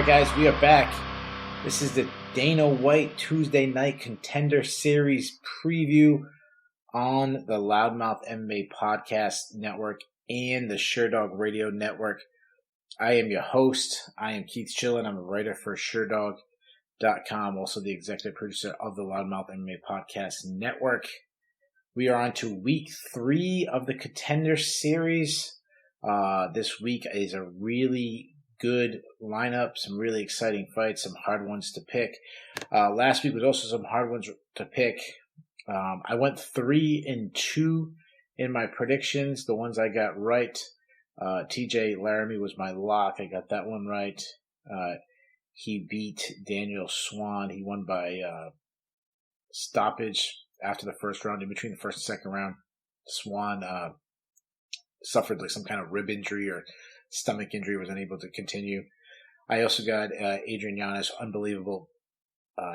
guys, we are back. This is the Dana White Tuesday Night Contender Series preview on the Loudmouth MMA Podcast Network and the SureDog Radio Network. I am your host. I am Keith Shillan. I'm a writer for SureDog.com, also the executive producer of the Loudmouth MMA Podcast Network. We are on to week 3 of the Contender Series. This week is a really good lineup, some really exciting fights, some hard ones to pick. Last week was also some hard ones to pick. I went 3-2 in my predictions. The ones I got right, TJ Laramie was my lock. I got that one right. He beat Daniel Swan. He won by stoppage after the first round. In between the first and second round, Swan suffered like some kind of rib injury or stomach injury, was unable to continue. I also got Adrian Yanez, unbelievable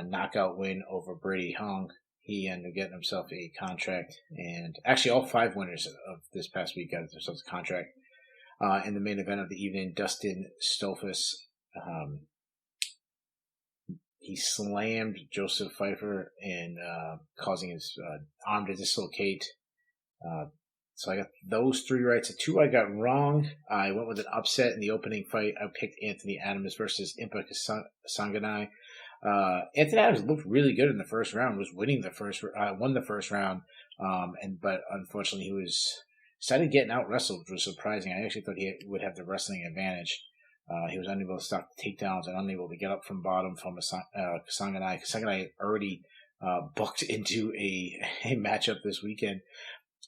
knockout win over Brady Hung. He ended up getting himself a contract, and actually all 5 winners of this past week got themselves a contract. In the main event of the evening, Dustin Stolfus, he slammed Joseph Pfeiffer and causing his arm to dislocate. So I got those 3 right. So 2 I got wrong. I went with an upset in the opening fight. I picked Anthony Adams versus Impa Kasanganay. Anthony Adams looked really good in the first round. Won the first round. But unfortunately he started getting out wrestled, which was surprising. I actually thought he would have the wrestling advantage. He was unable to stop the takedowns and unable to get up from bottom from Kasanganay. Kasanganay already booked into a matchup this weekend.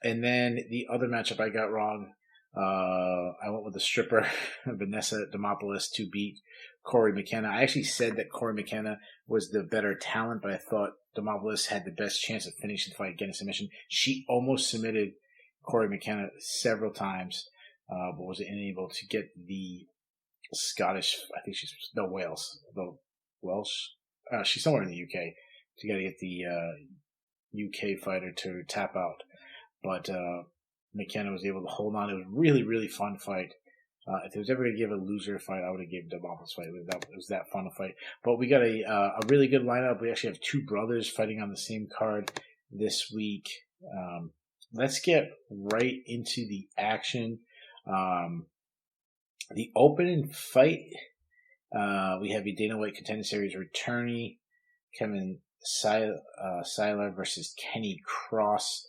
And then the other matchup I got wrong, I went with the stripper, Vanessa Demopoulos, to beat Corey McKenna. I actually said that Corey McKenna was the better talent, but I thought Demopoulos had the best chance of finishing the fight, getting a submission. She almost submitted Corey McKenna several times, but was unable to get the Scottish, Wales, the Welsh, she's somewhere in the UK, to get the UK fighter to tap out. But McKenna was able to hold on. It was a really, really fun fight. If it was ever going to give a loser fight, I would have given Demopoulos fight. It was that fun a fight. But we got a really good lineup. We actually have 2 brothers fighting on the same card this week. Let's get right into the action. The opening fight, we have a Dana White Contender Series returnee, Kevin Seiler versus Kenny Cross.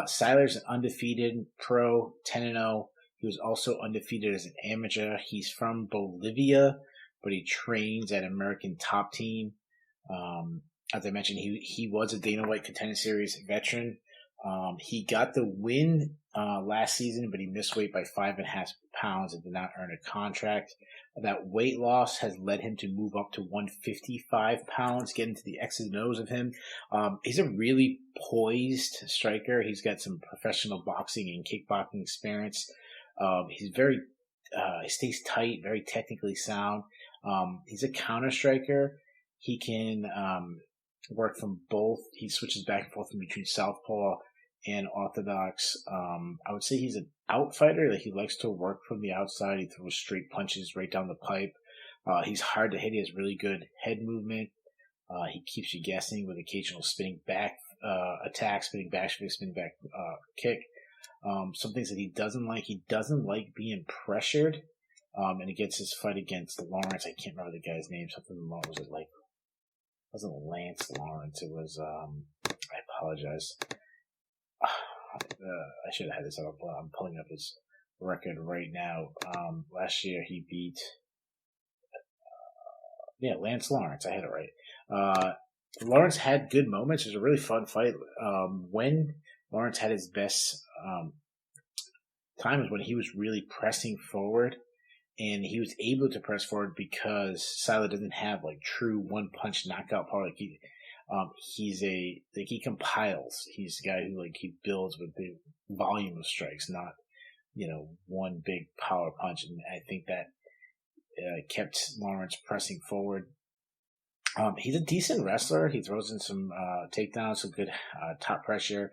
Seiler's an undefeated pro, 10-0. He was also undefeated as an amateur. He's from Bolivia, but he trains at American Top Team. As I mentioned, he was a Dana White Contender Series veteran. He got the win last season, but he missed weight by 5.5 pounds and did not earn a contract. That weight loss has led him to move up to 155 pounds, get into the X's and O's of him. He's a really poised striker. He's got some professional boxing and kickboxing experience. He's he stays tight, very technically sound. He's a counter striker. He can work from both. He switches back and forth in between southpaw and orthodox. I would say he's an outfighter. Like, he likes to work from the outside. He throws straight punches right down the pipe. He's hard to hit. He has really good head movement. He keeps you guessing with occasional spinning back attack, spinning back kick. Some things that he doesn't like being pressured. And against his fight against Lawrence, I can't remember the guy's name. It wasn't Lance Lawrence. It was, I apologize. I should have had this up. I'm pulling up his record right now. Last year he beat, Lance Lawrence. I had it right. Lawrence had good moments. It was a really fun fight. When Lawrence had his best time was when he was really pressing forward, and he was able to press forward because Seiler doesn't have like true one punch knockout power. Like he compiles. He's the guy who he builds with the volume of strikes, not one big power punch. And I think that kept Lawrence pressing forward. He's a decent wrestler. He throws in some takedowns, some good top pressure.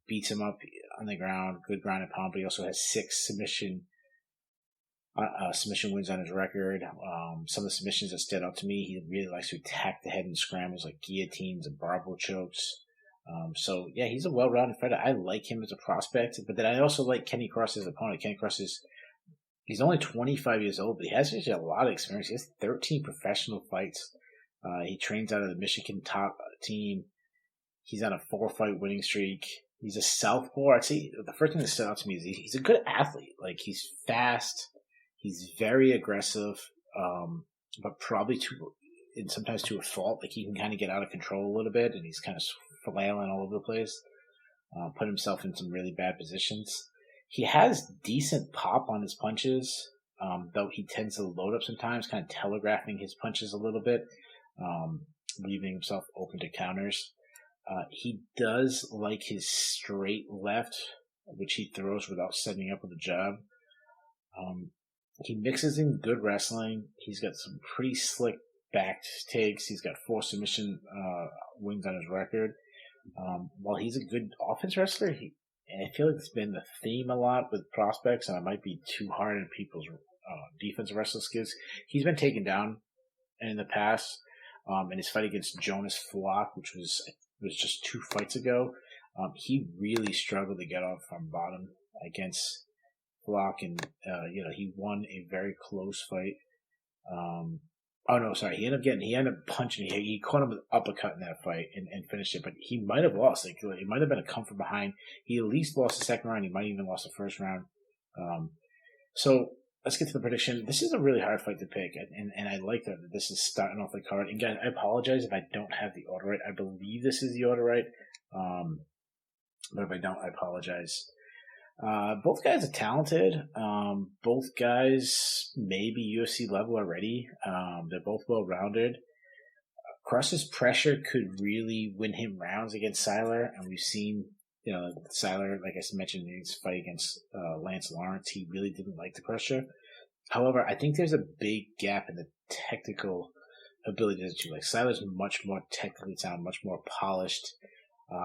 Beats him up on the ground, good ground and pound. But he also has 6 submission submission wins on his record. Some of the submissions that stood out to me, he really likes to attack the head in scrambles like guillotines and barbell chokes. So yeah, he's a well-rounded fighter. I like him as a prospect, but then I also like Kenny Cross as an opponent. Kenny Cross he's only 25 years old, but he has actually a lot of experience. He has 13 professional fights. He trains out of the Michigan top team. He's on a 4-fight winning streak. He's a southpaw. I'd say the first thing that stood out to me is he's a good athlete. Like, he's fast. He's very aggressive, but probably and sometimes to a fault. Like, he can kind of get out of control a little bit, and he's kind of flailing all over the place. Put himself in some really bad positions. He has decent pop on his punches, though he tends to load up sometimes, kind of telegraphing his punches a little bit, leaving himself open to counters. He does like his straight left, which he throws without setting up with a jab. He mixes in good wrestling. He's got some pretty slick back takes. He's got 4 submission wins on his record. While he's a good offense wrestler, and I feel like it's been the theme a lot with prospects, and I might be too hard on people's defensive wrestling skills. He's been taken down in the past. In his fight against Jonas Flock, which was just 2 fights ago, he really struggled to get off from bottom against Flock, and he won a very close fight. He ended up punching. He caught him with an uppercut in that fight and finished it, but he might have lost. Like, it might have been a come from behind. He at least lost the second round. He might have even lost the first round. So let's get to the prediction. This is a really hard fight to pick, and I like that this is starting off the card. And guys, I apologize if I don't have the order right. I believe this is the order right, but if I don't, I apologize. Both guys are talented. Both guys may be UFC level already. They're both well-rounded. Cross's pressure could really win him rounds against Siler, and we've seen, Siler, like I mentioned in his fight against Lance Lawrence, he really didn't like the pressure. However, I think there's a big gap in the technical ability to do. Like, Siler's much more technically sound, much more polished.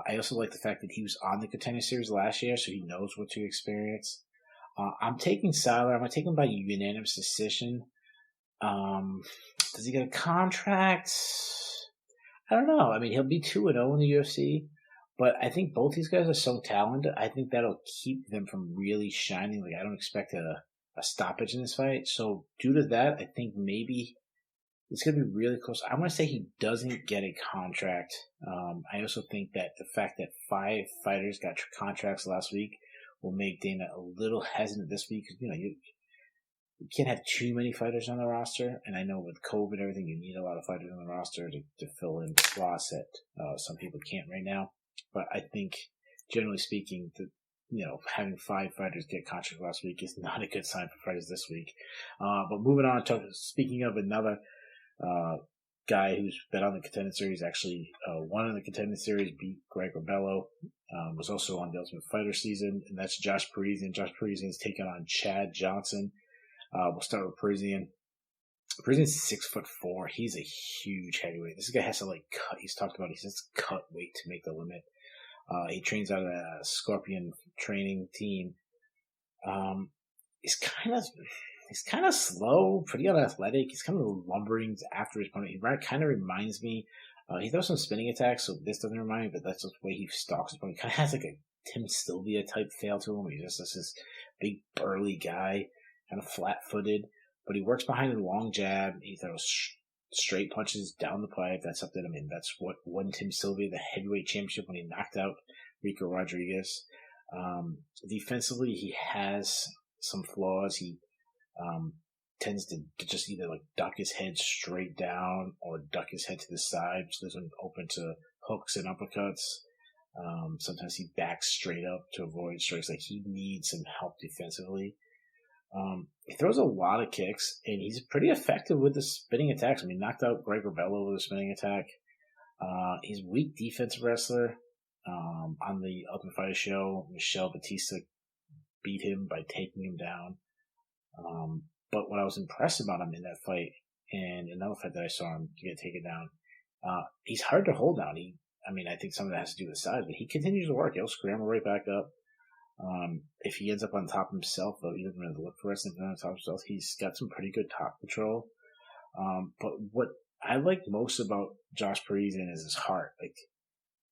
I also like the fact that he was on the Contender Series last year, so he knows what to experience. I'm taking Siler. I'm going to take him by unanimous decision. Does he get a contract? I don't know. I mean, he'll be 2-0 in the UFC, but I think both these guys are so talented. I think that'll keep them from really shining. Like, I don't expect a stoppage in this fight. So due to that, I think maybe it's going to be really close. I'm going to say he doesn't get a contract. I also think that the fact that 5 fighters got contracts last week will make Dana a little hesitant this week. Because, you can't have too many fighters on the roster. And I know with COVID and everything, you need a lot of fighters on the roster to fill in slots that some people can't right now. But I think, generally speaking, having 5 fighters get contracts last week is not a good sign for fighters this week. But moving on, speaking of another guy who's been on the Contender Series, actually won in the Contender Series, beat Greg Rebello, was also on the Ultimate Fighter season, and that's Josh Parisian. Josh Parisian is taking on Chad Johnson. We'll start with Parisian. Parisian's 6'4". He's a huge heavyweight. This guy has to cut. He has to cut weight to make the limit. He trains out of a Scorpion training team. He's kind of slow, pretty unathletic. He's kind of lumbering after his opponent. He kind of reminds me. He throws some spinning attacks, so this doesn't remind me, but that's just the way he stalks his opponent. He kind of has like a Tim Sylvia type feel to him. He's just this big burly guy, kind of flat-footed, but he works behind a long jab. He throws straight punches down the pipe. That's something. I mean, that's what won Tim Sylvia the heavyweight championship when he knocked out Rico Rodriguez. Defensively, he has some flaws. He tends to just either duck his head straight down or duck his head to the side, which leaves him open to hooks and uppercuts. Sometimes he backs straight up to avoid strikes. Like, he needs some help defensively. He throws a lot of kicks, and he's pretty effective with the spinning attacks. I mean, knocked out Greg Rebello with a spinning attack. He's a weak defensive wrestler. On the Ultimate Fighter show, Michelle Batista beat him by taking him down. But what I was impressed about him in that fight, and another fight that I saw him get taken down, he's hard to hold down. I think some of that has to do with size, but he continues to work. He'll scramble right back up. If he ends up on top himself, though, he doesn't really look for wrestling on top himself. He's got some pretty good top control. But what I like most about Josh Parisian is his heart. Like,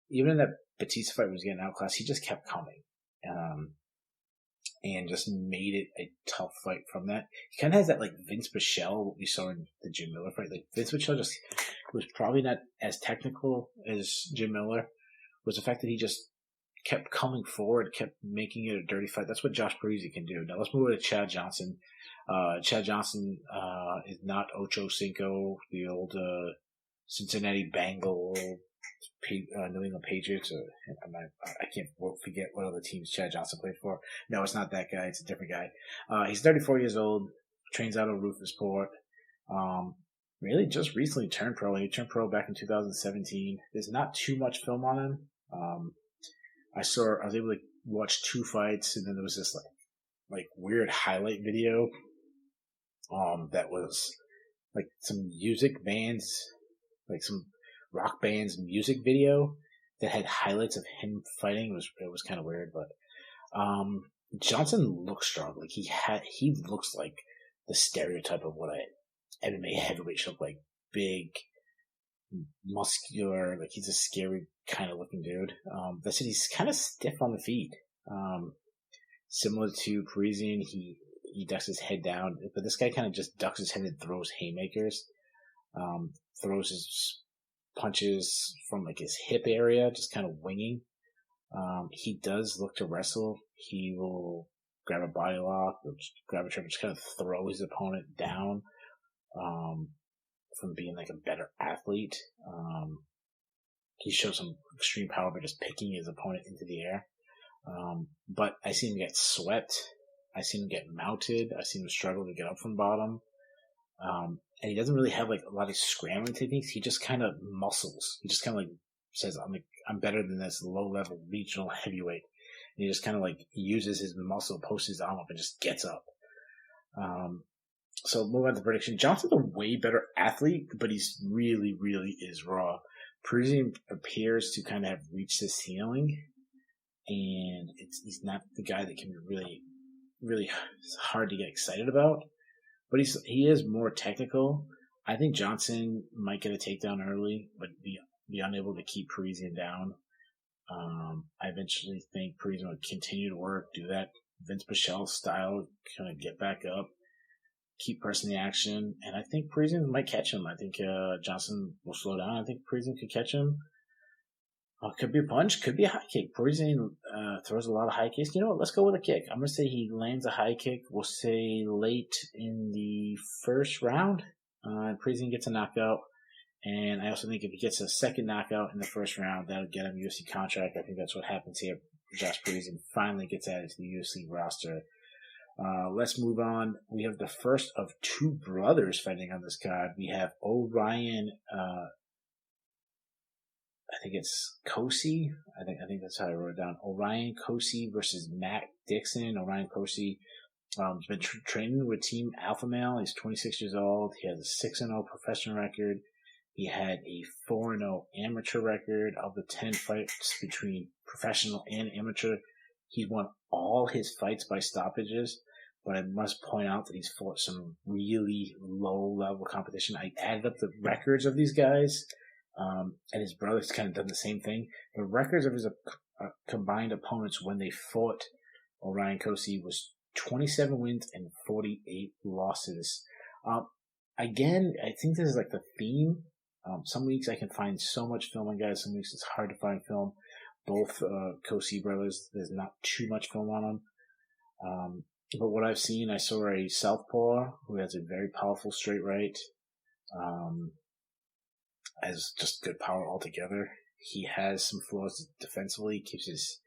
even in that Batista fight was getting outclassed, he just kept coming. And just made it a tough fight from that. He kind of has that, like, Vince Pichel, what we saw in the Jim Miller fight. Like, Vince Pichel just was probably not as technical as Jim Miller, was the fact that he just kept coming forward, kept making it a dirty fight. That's what Josh Parisi can do. Now let's move on to Chad Johnson. Chad Johnson is not Ocho Cinco, the old Cincinnati Bengal, New England Patriots. I can't forget what other teams Chad Johnson played for. No, it's not that guy. It's a different guy. He's 34 years old, trains out of Rufusport. Really just recently turned pro. He turned pro back in 2017. There's not too much film on him. I was able to watch 2 fights, and then there was this like weird highlight video that was like some music bands, like some rock band's music video that had highlights of him fighting. It was kind of weird, but Johnson looks strong. Like he looks like the stereotype of what a MMA heavyweight should look like. Big, muscular, like he's a scary kind of looking dude. That said, he's kind of stiff on the feet. Similar to Parisian, he ducks his head down, but this guy kind of just ducks his head and throws haymakers. Throws his punches from like his hip area, just kind of winging. He does look to wrestle. He will grab a body lock, or just grab a trip, and just kind of throw his opponent down. From being like a better athlete. He shows some extreme power by just picking his opponent into the air. But I see him get swept. I see him get mounted. I see him struggle to get up from bottom. And he doesn't really have like a lot of scrambling techniques. He just kind of muscles. He just kind of like says, I'm better than this low level regional heavyweight. And he just kind of like uses his muscle, posts his arm up, and just gets up. So move on to the prediction. Johnson's a way better athlete, but he's really, really is raw. Parisian appears to kind of have reached his ceiling, and he's not the guy that can be really, really hard to get excited about. But he is more technical. I think Johnson might get a takedown early, but be unable to keep Parisian down. I eventually think Parisian would continue to work, do that Vince Pichel style, kind of get back up, keep pressing the action, and I think Parisian might catch him. I think Johnson will slow down. I think Parisian could catch him. Could be a punch, could be a high kick. Parisian throws a lot of high kicks. You know what? Let's go with a kick. I'm going to say he lands a high kick. We'll say late in the first round. Parisian gets a knockout. And I also think if he gets a second knockout in the first round, that'll get him a UFC contract. I think that's what happens here. Josh Parisian finally gets added to the UFC roster. Let's move on. We have the first of 2 brothers fighting on this card. We have Orion, I think it's Kosi. I think that's how I wrote it down. Orion Kosi versus Matt Dixon. Orion Kosi has been training with Team Alpha Male. He's 26 years old. He has a 6-0 professional record. He had a 4-0 amateur record. Of the 10 fights between professional and amateur, he won all his fights by stoppages. But I must point out that he's fought some really low-level competition. I added up the records of these guys, and his brother's kind of done the same thing. The records of his combined opponents when they fought Orion Kosi was 27 wins and 48 losses. Again, I think this is like the theme. Some weeks I can find so much film on guys. Some weeks it's hard to find film. Both Kosi brothers, there's not too much film on them. But what I've seen, I saw a southpaw who has a very powerful straight right. Has just good power altogether. He has some flaws defensively. Keeps his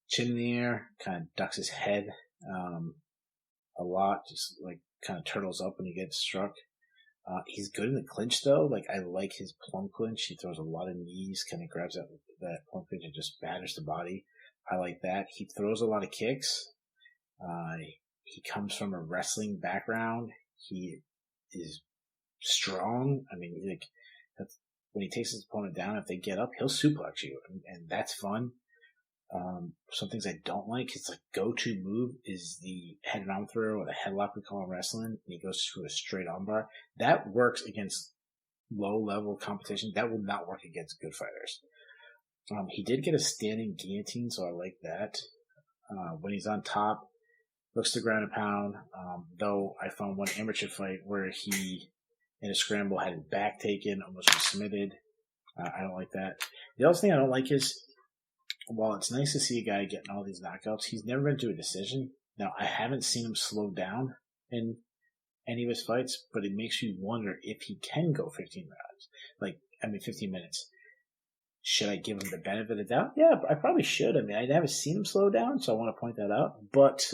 chin in the air, kind of ducks his head a lot, just like kind of turtles up when he gets struck. He's good in the clinch though. Like I like his plum clinch. He throws a lot of knees, kind of grabs that plum clinch and just batters the body. I like that. He throws a lot of kicks. He comes from a wrestling background. He is strong. I mean, when he takes his opponent down, if they get up, he'll suplex you, and that's fun. Some things I don't like. His go-to move is the head and arm throw or the headlock we call in wrestling. And he goes to a straight armbar. That works against low-level competition. That will not work against good fighters. He did get a standing guillotine, so I like that. When he's on top, looks to ground and pound. Though I found one amateur fight where he, in a scramble, had his back taken, almost was submitted. I don't like that. The other thing I don't like is, while it's nice to see a guy getting all these knockouts, he's never been to a decision. Now, I haven't seen him slow down in any of his fights, but it makes you wonder if he can go 15 rounds. 15 minutes. Should I give him the benefit of the doubt? Yeah, I probably should. I mean, I haven't seen him slow down, so I want to point that out. But,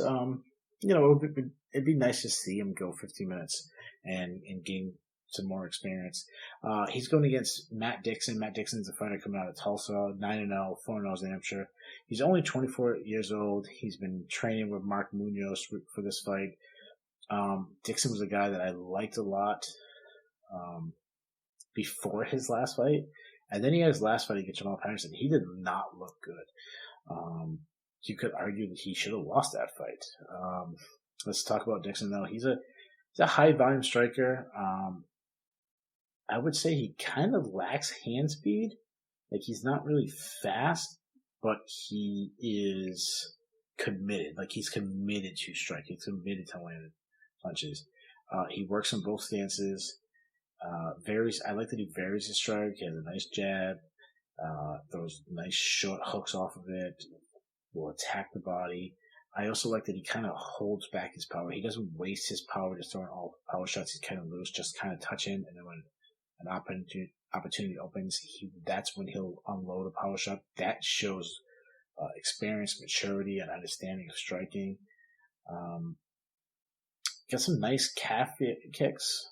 it'd be nice to see him go 15 minutes and gain some more experience. He's going against Matt Dixon. Matt Dixon's a fighter coming out of Tulsa, 9-0, 4-0 as an amateur. He's only 24 years old. He's been training with Mark Munoz for this fight. Dixon was a guy that I liked a lot before his last fight. And then he had his last fight against Jamal Patterson. He did not look good. You could argue that he should have lost that fight. Let's talk about Dixon, though. He's a high-volume striker. I would say he kind of lacks hand speed. He's not really fast, but he is committed. He's committed to strike. He's committed to landing punches. He works on both stances. I like that he varies his strike. He has a nice jab. Those nice short hooks off of it. Will attack the body. I also like that he kind of holds back his power. He doesn't waste his power just throwing all power shots. He's kind of loose, just kind of touch him, and then when an opportunity opens, that's when he'll unload a power shot. That shows experience, maturity, and understanding of striking. Got some nice calf kicks,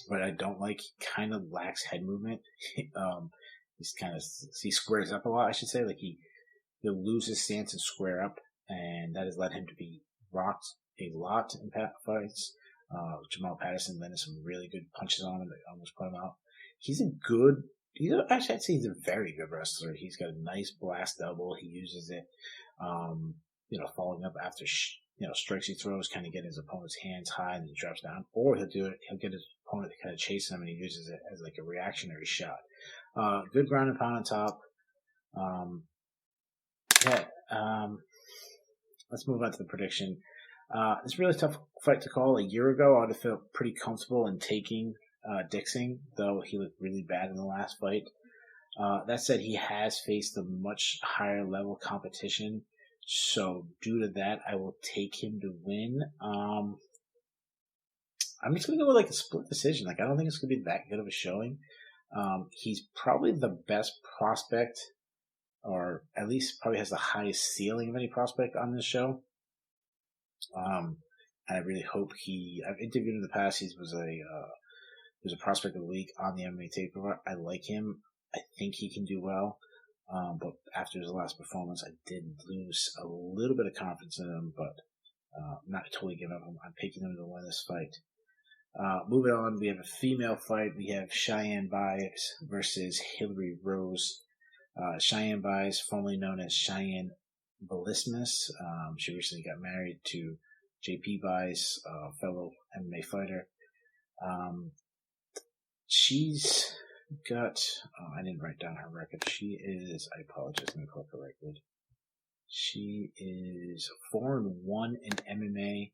but I don't like. He kind of lacks head movement. He squares up a lot, I should say. He'll lose his stance and square up, and that has led him to be rocked a lot in fights. Jamal Patterson landed some really good punches on him that almost put him out. I'd say he's a very good wrestler. He's got a nice blast elbow. He uses it, following up after, strikes he throws, kind of getting his opponent's hands high and then drops down. Or he'll get his opponent to kind of chase him and he uses it as a reactionary shot. Good ground and pound on top. Let's move on to the prediction. It's a really tough fight to call. A year ago, I would have felt pretty comfortable in taking Dixon, though he looked really bad in the last fight. That said, he has faced a much higher level competition, so due to that, I will take him to win. I'm just going to go with a split decision. I don't think it's going to be that good of a showing. He's probably the best prospect, or at least probably has the highest ceiling of any prospect on this show. And I really hope I've interviewed him in the past. He was a prospect of the league on the MMA Takeover. I like him. I think he can do well. But after his last performance, I did lose a little bit of confidence in him, but not totally giving up. I'm picking him to win this fight. Moving on, we have a female fight. We have Cheyenne Bies versus Hillary Rose. Cheyenne Bies, formerly known as Cheyenne Belismus. She recently got married to JP Bies, a fellow MMA fighter. She's got, I didn't write down her record. She is, I apologize, let me pull up her record. She is 4-1 in MMA.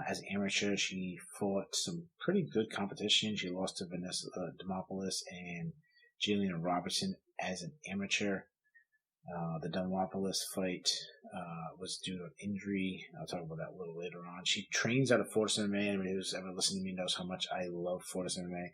As an amateur, she fought some pretty good competition. She lost to Vanessa Demopoulos and Jillian Robertson as an amateur. The Demopoulos fight was due to an injury. I'll talk about that a little later on. She trains out of Fortis MMA. Anybody who's ever listened to me knows how much I love Fortis MMA.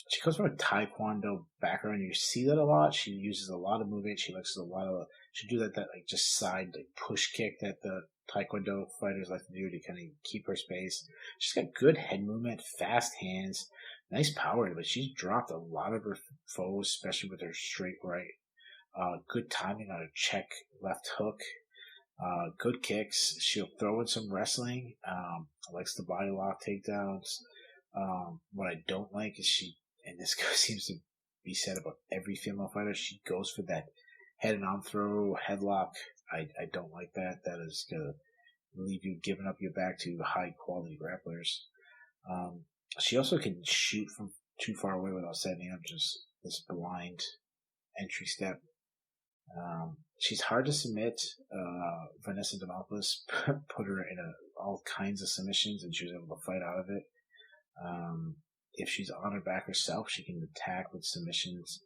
She comes from a Taekwondo background. You see that a lot. She uses a lot of movement. She do that just side push kick that the Taekwondo fighters like to do to kind of keep her space. She's got good head movement, fast hands, nice power, but she's dropped a lot of her foes, especially with her straight right. Good timing on a check left hook. Good kicks. She'll throw in some wrestling. Likes the body lock takedowns. What I don't like is and this seems to be said about every female fighter. She goes for that head and arm throw, headlock. I don't like that. That is going to leave you giving up your back to high quality grapplers. She also can shoot from too far away without setting up, just this blind entry step. She's hard to submit. Vanessa Demopoulos put her in all kinds of submissions, and she was able to fight out of it. If she's on her back herself, she can attack with submissions,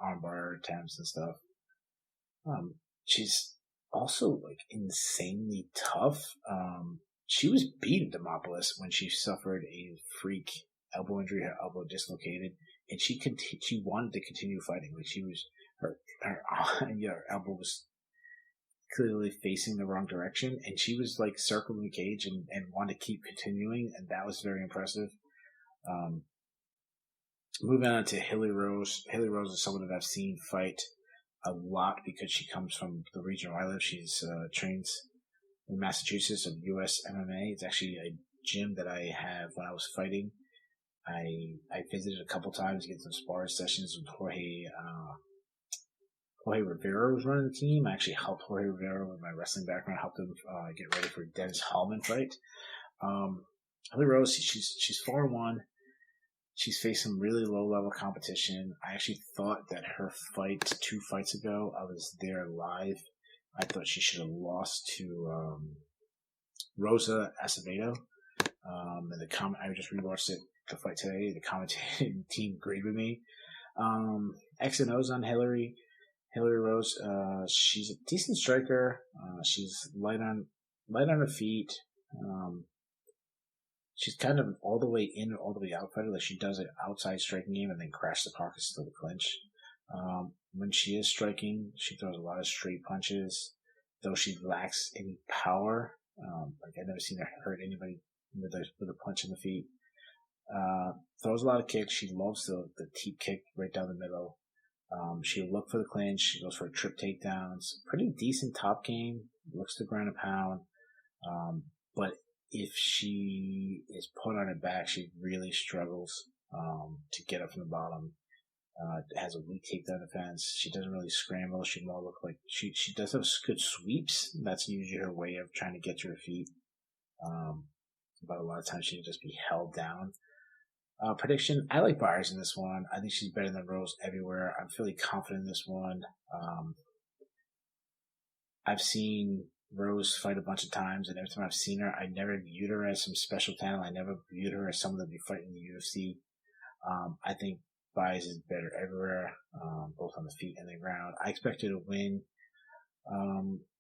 armbar attempts and stuff. She's also insanely tough. She was beating Demopoulos when she suffered a freak elbow injury, her elbow dislocated, and she wanted to continue fighting. Her elbow was clearly facing the wrong direction, and she was circling the cage and wanted to keep continuing, and that was very impressive. Moving on to Hilly Rose. Hilly Rose is someone that I've seen fight a lot because she comes from the region where I live. She's trains in Massachusetts of US MMA. It's actually a gym that I have when I was fighting. I visited a couple times to get some sparring sessions with Jorge Rivera was running the team. I actually helped Jorge Rivera with my wrestling background. I helped him get ready for Dennis Hallman fight. Hilly Rose, she's 4-1. She's faced some really low-level competition. I actually thought that her fight 2 fights ago, I was there live. I thought she should have lost to Rosa Acevedo. And I just rewatched the fight today. The commentating team agreed with me. X and O's on Hilly Rose. She's a decent striker. She's light on her feet. She's kind of all the way in, all the way out fighter. She does an outside striking game and then crash the carcass to the clinch. When she is striking, she throws a lot of straight punches, though she lacks any power. I've never seen her hurt anybody with a punch in the feet. Throws a lot of kicks. She loves the teep kick right down the middle. She'll look for the clinch. She goes for trip takedowns. Pretty decent top game. Looks to ground and pound. But if she is put on her back, she really struggles to get up from the bottom. Has a weak takedown defense. She doesn't really scramble. She more look like she does have good sweeps. That's usually her way of trying to get to her feet. But a lot of times she can just be held down. Prediction, I like Byers in this one. I think she's better than Rose everywhere. I'm fairly confident in this one. I've seen Rose fight a bunch of times, and every time I've seen her, I never viewed her as some special talent. I never viewed her as someone that would be fighting in the UFC. I think Byers is better everywhere, both on the feet and the ground. I expect her to win.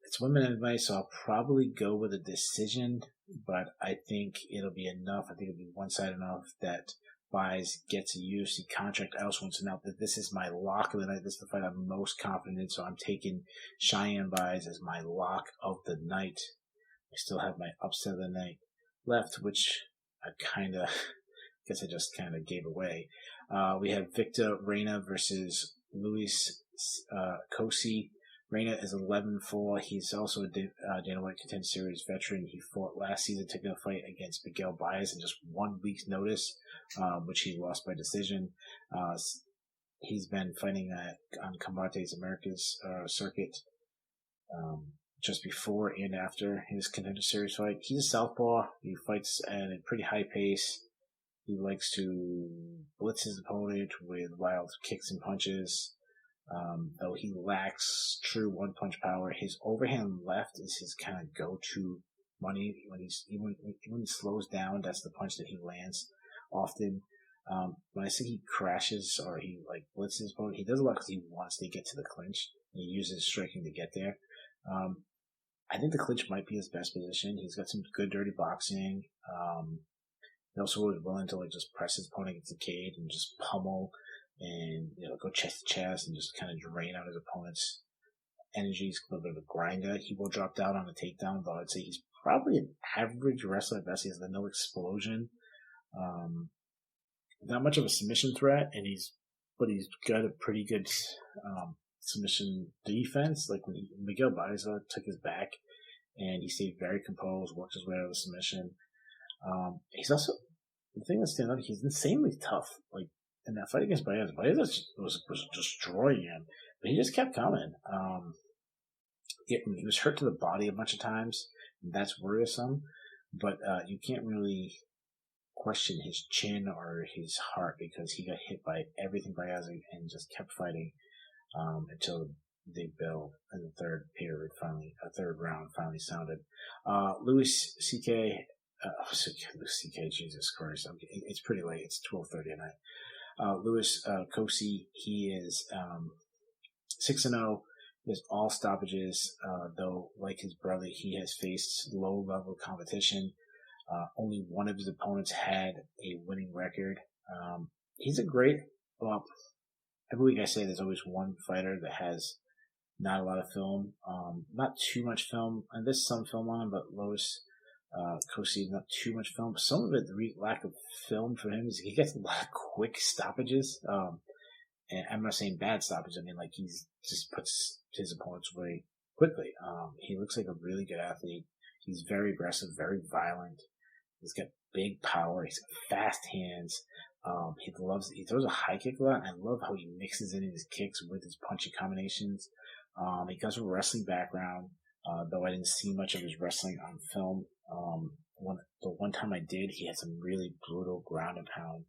It's women MMA, so I'll probably go with a decision, but I think it'll be enough. I think it'll be one-sided enough that Byers gets a UFC contract. I also want to note that this is my lock of the night. This is the fight I'm most confident in, so I'm taking Cheyenne Byers as my lock of the night. I still have my upset of the night left, which I guess I just kind of gave away. We have Victor Reina versus Luis Cosi. Reina is 11-4. He's also a Dana White Contender Series veteran. He fought last season, took a fight against Miguel Baez in just 1 week's notice, which he lost by decision. He's been fighting on Combates Americas circuit just before and after his Contender Series fight. He's a southpaw. He fights at a pretty high pace. He likes to blitz his opponent with wild kicks and punches. Though he lacks true one-punch power, his overhand left is his kind of go-to money. When he slows down, that's the punch that he lands often. When I say he crashes or he blitzes his opponent, he does a lot because he wants to get to the clinch. He uses striking to get there. I think the clinch might be his best position. He's got some good dirty boxing. He also was willing to just press his opponent against the cage and just pummel and go chest to chest and just kind of drain out his opponent's energy. He's a little bit of a grinder. He will drop down on a takedown, though I'd say he's probably an average wrestler at best. He has no explosion. Not much of a submission threat, but he's got a pretty good submission defense. Like when Miguel Baez took his back, and he stayed very composed, worked his way out of the submission. He's also, the thing that's standing out, he's insanely tough. in that fight against Baez. Baez was destroying him, but he just kept coming. He was hurt to the body a bunch of times, and that's worrisome. But you can't really question his chin or his heart because he got hit by everything Baez and just kept fighting until the bell in the third round finally sounded. Louis C.K. Louis C.K. Jesus Christ! It's pretty late. It's 12:30 at night. Louis Kosi, he is 6-0. He has all stoppages, though, like his brother, he has faced low-level competition. Only one of his opponents had a winning record. He's a great, well, every week I say there's always one fighter that has not a lot of film, not too much film, and there's some film on him, but Louis Kosi, not too much film. Some of it, the lack of film for him is he gets a lot of quick stoppages. And I'm not saying bad stoppage. I mean, like, he's just puts his opponents away quickly. He looks like a really good athlete. He's very aggressive, very violent. He's got big power. He's got fast hands. He throws a high kick a lot. I love how he mixes in his kicks with his punching combinations. He comes from a wrestling background, though I didn't see much of his wrestling on film. The one time I did, he had some really brutal ground and pound.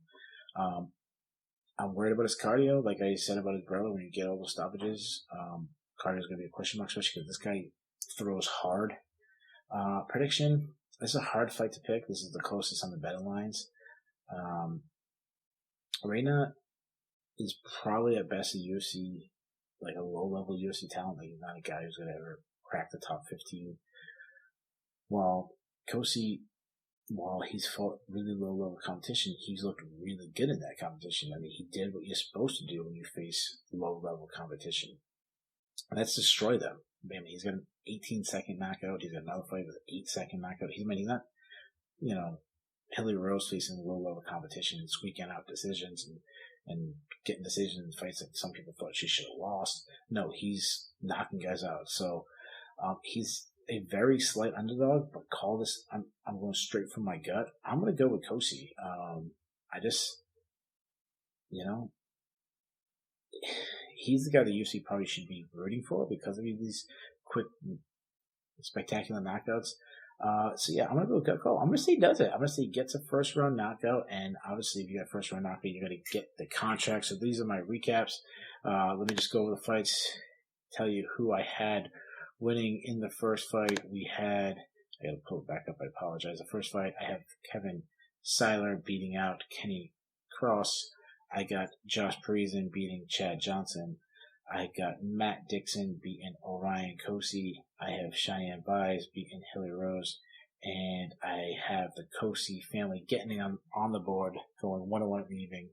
I'm worried about his cardio, like I said about his brother. When you get all those stoppages, cardio is going to be a question mark, especially because this guy throws hard. Prediction: this is a hard fight to pick. This is the closest on the betting lines. Reina is probably at best a UFC, like a low-level UFC talent. Like, he's not a guy who's going to ever crack the top 15. While Kosi, while he's fought really low-level competition, he's looked really good in that competition. I mean, he did what you're supposed to do when you face low-level competition. And that's destroy them. I mean, he's got an 18-second knockout. He's got another fight with an 8-second knockout. He's not, Hilly Rose facing low-level competition and squeaking out decisions and getting decisions in fights that some people thought she should have lost. No, he's knocking guys out. So he's a very slight underdog, but call this, I'm going straight from my gut. I'm going to go with Kosi. He's the guy the UFC probably should be rooting for because of these quick, spectacular knockouts. So yeah, I'm going to go with gut call. I'm going to say he does it. I'm going to say he gets a first round knockout, and obviously if you got a first round knockout, you're going to get the contract. So these are my recaps. Let me just go over the fights, tell you who I had winning in the first fight. I got to pull it back up. I apologize. The first fight, I have Kevin Seiler beating out Kenny Cross. I got Josh Parisian beating Chad Johnson. I got Matt Dixon beating Orion Kosi. I have Cheyenne Baez beating Hilly Rose. And I have the Kosi family getting on the board, going 1-1 in the evening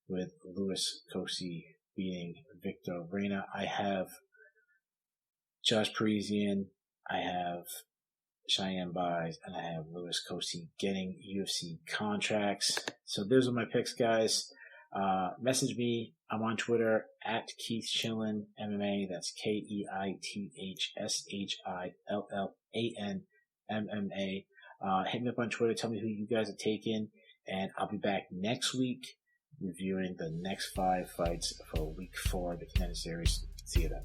with Louis Kosi beating Victor Reina. I have Josh Parisian, I have Cheyenne Baez, and I have Louis Kosi getting UFC contracts. So those are my picks, guys. Message me. I'm on Twitter at Keith Shillan MMA. That's KeithShillan MMA. Hit me up on Twitter. Tell me who you guys are taking, and I'll be back next week reviewing the next 5 fights for Week 4 of the Contender Series. See you then.